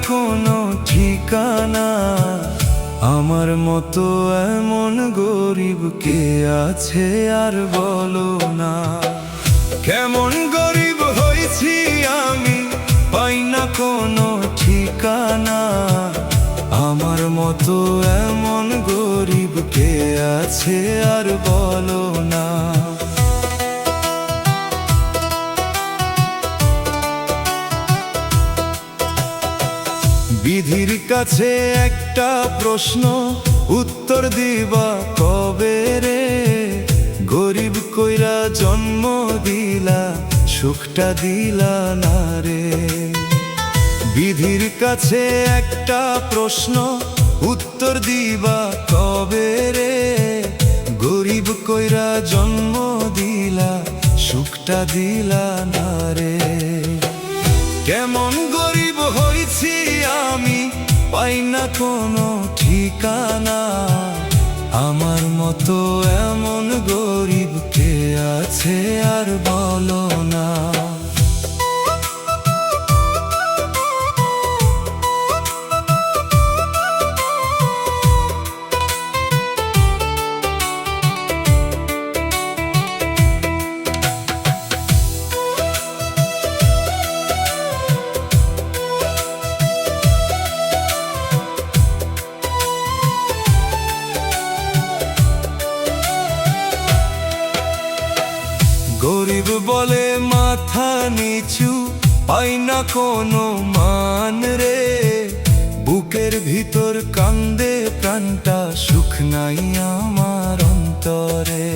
কোনো ঠিকানা। আমার মতো এমন গরিব কে আছে আর বলো না। কেমন গরিব হয়েছি আমি, পাই না কোনো ঠিকানা। আমার মতো এমন গরিব কে আছে আর বলো না। বিধির কাছে একটা প্রশ্ন, উত্তর দিবা কবে রে? গরিব কইরা জন্ম দিলা, সুখটা দিলা না রে। বিধির কাছে একটা প্রশ্ন, উত্তর দিবা কবে রে? গরিব কইরা জন্ম দিলা, সুখটা দিলা না রে। কেমন গরিব হইছি আমি, পাই না কোনো ঠিকানা। আমার মতো এমন গরিব কে আছে আর বলো না। গরিব বলে মাথা নিচু, পাই না কোনো মান রে। বুকের ভিতর কান্দে প্রাণটা, সুখ নাই আমার অন্তরে।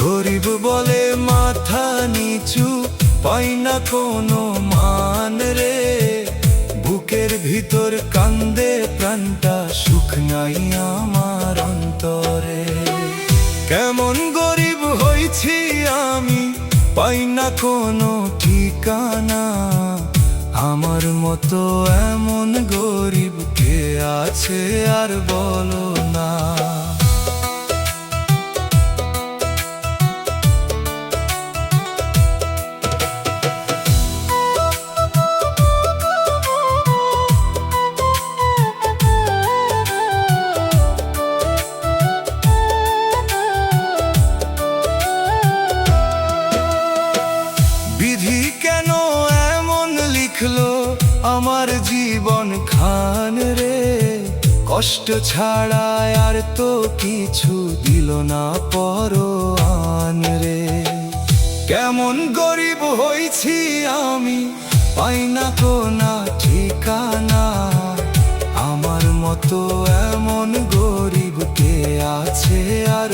গরিব বলে মাথা নিচু, পাই না কোনো মান রে। বুকের ভিতর কান্দে প্রাণটা, সুখ নাই আমার অন্তরে। কেমন গরিব হইছি আমি, পাই না কোনো ঠিকানা। আমার মতো এমন গরিব কে আছে আর বলো না। বিধি কেন এমন লিখলো আমার জীবন খান রে? কষ্ট ছাড়া আর তো কিছু দিল না পরোয়ান রে। কেমন গরিব হইছি আমি, পাই না কোনো ঠিকানা। আমার মতো এমন গরিব কে আছে আর